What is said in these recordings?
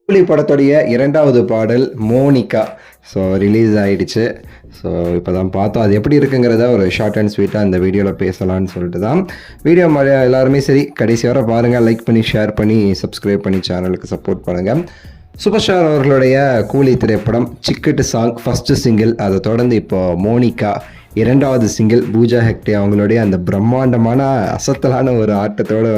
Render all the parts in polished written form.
கூலி படத்துடைய இரண்டாவது பாடல் மோனிகா ரிலீஸ் ஆயிடுச்சு. இப்போ தான் பார்த்தோம். அது எப்படி இருக்குங்கிறத ஒரு ஷார்ட் அண்ட் ஸ்வீட்டாக இந்த வீடியோவில் பேசலான்னு சொல்லிட்டு தான் வீடியோ எல்லாருமே சரி கடைசி வரை பாருங்கள். லைக் பண்ணி ஷேர் பண்ணி சப்ஸ்கிரைப் பண்ணி சேனலுக்கு சப்போர்ட் பண்ணுங்கள். சூப்பர் ஸ்டார் அவர்களுடைய கூலி திரைப்படம் சிக்கட்டு சாங் ஃபஸ்ட்டு சிங்கிள், அதை தொடர்ந்து இப்போ மோனிகா இரண்டாவது சிங்கிள் பூஜா ஹெக்டே அவங்களுடைய அந்த பிரம்மாண்டமான அசத்தலான ஒரு ஆட்டத்தோடு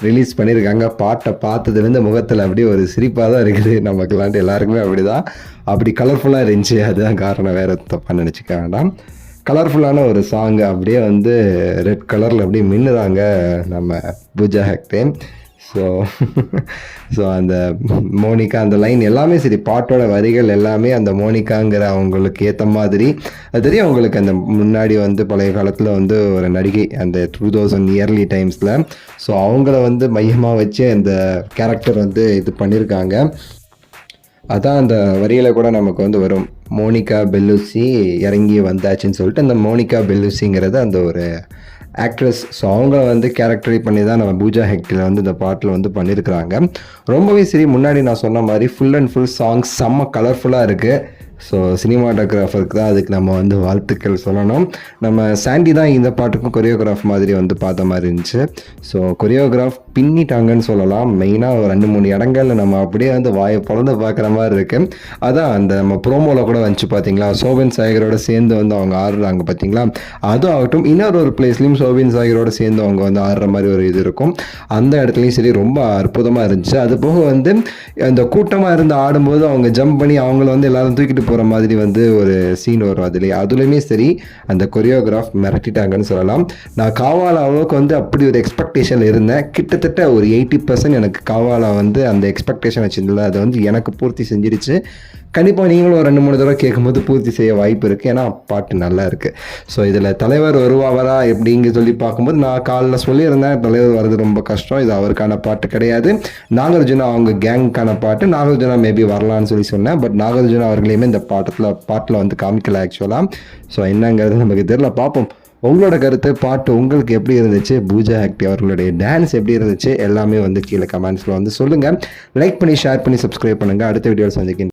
ரிலீஸ் பண்ணியிருக்காங்க. பாட்டை பார்த்ததுலேருந்து முகத்தில் அப்படியே ஒரு சிரிப்பாக தான் இருக்குது நமக்குலான்ட்டு. எல்லாருக்குமே அப்படி தான், அப்படி கலர்ஃபுல்லாக இருந்துச்சு. அதுதான் காரணம், வேறு தப்பாக நினச்சிக்க வேண்டாம். கலர்ஃபுல்லான ஒரு சாங்கு, அப்படியே ரெட் கலரில் அப்படியே மின்னுறாங்க நம்ம பூஜா ஹெக்டே. அந்த மோனிகா அந்த லைன் எல்லாமே சரி, பாட்டோட வரிகள் எல்லாமே அந்த மோனிகாங்கிற அவங்களுக்கு ஏற்ற மாதிரி அது தெரியும். அவங்களுக்கு அந்த முன்னாடி பழைய காலத்தில் ஒரு நடிகை அந்த 2000 இயர்லி டைம்ஸில் அவங்கள மையமாக வச்சு அந்த கேரக்டர் இது பண்ணியிருக்காங்க. அதான் அந்த வரியில் கூட நமக்கு வரும், மோனிகா பெல்லூசி இறங்கி வந்தாச்சுன்னு சொல்லிட்டு. அந்த மோனிகா பெல்லூசிங்கிறது அந்த ஒரு ஆக்ட்ரஸ். அவங்கள கேரக்டரி பண்ணி தான் நம்ம பூஜா ஹெக்டேல இந்த பாட்டில் பண்ணியிருக்கிறாங்க. ரொம்பவே சரி, முன்னாடி நான் சொன்ன மாதிரி ஃபுல் அண்ட் ஃபுல் சாங்ஸ் செம்ம கலர்ஃபுல்லாக இருக்குது. சினிமாட்டோகிராஃபருக்கு தான் அதுக்கு நம்ம வாழ்த்துக்கள் சொல்லணும். நம்ம சாண்டி தான் இந்த பாட்டுக்கும் கொரியோகிராஃப் மாதிரி பார்த்த மாதிரி இருந்துச்சு. கொரியோகிராஃப் பின்னிட்டாங்கன்னு சொல்லலாம். மெயினாக ஒரு 2-3 இடங்கள்ல நம்ம அப்படியே வாயை பொழந்து பார்க்குற மாதிரி இருக்குது. அதான் அந்த நம்ம ப்ரோமோவில் கூட வந்துச்சு பார்த்தீங்களா, சோபின் சாகரோட சேர்ந்து அவங்க ஆடுறாங்க பார்த்தீங்களா. அதுவும் ஆகட்டும், இன்னொரு பிளேஸ்லையும் சோபின் சாகரோட சேர்ந்து அவங்க ஆடுற மாதிரி ஒரு இது இருக்கும். அந்த இடத்துலையும் சரி ரொம்ப அற்புதமாக இருந்துச்சு. அது போக அந்த கூட்டமாக இருந்து ஆடும்போது அவங்க ஜம்ப் பண்ணி அவங்கள எல்லாரும் தூக்கிட்டு போகிற மாதிரி ஒரு சீன் வரும். அதுலேயுமே சரி அந்த கொரியோகிராஃப் மிரட்டிட்டாங்கன்னு சொல்லலாம். நான் காவாலா அளவுக்கு அப்படி ஒரு எக்ஸ்பெக்டேஷன் இருந்தேன். கிட்டத்தட்ட ஒரு 80% எனக்கு காவாலா அந்த எக்ஸ்பெக்டேஷன் வச்சிருந்தது அது எனக்கு பூர்த்தி செஞ்சிருச்சு. கண்டிப்பாக நீங்களும் ஒரு 2-3 தடவை கேட்கும்போது பூர்த்தி செய்ய வாய்ப்பு இருக்குது. ஏன்னா பாட்டு நல்லா இருக்குது. இதில் தலைவர் வருவாரா எப்படிங்க சொல்லி பார்க்கும்போது நான் காலைல சொல்லியிருந்தேன், தலைவர் வர்றது ரொம்ப கஷ்டம், இது அவருக்கான பாட்டு கிடையாது, நாகார்ஜுனா அவங்க கேங்க்கான பாட்டு, நாகார்ஜுனா மேபி வரலான்னு சொன்னேன். பட் நாகார்ஜுனா அவர்களையுமே இந்த பாட்டில் காமிக்கல ஆக்சுவலாக. என்னங்கிறது நமக்கு தெரியல, பார்ப்போம். உங்களோட கருத்து, பாட்டு உங்களுக்கு எப்படி இருந்துச்சு, பூஜா ஹெக்டே அவர்களுடைய டான்ஸ் எப்படி இருந்துச்சு, எல்லாமே கீழே கமெண்ட்ஸில் சொல்லுங்கள். லைக் பண்ணி ஷேர் பண்ணி சப்ஸ்கிரைப் பண்ணுங்கள். அடுத்த வீடியோவில் சந்திக்கிறேன்.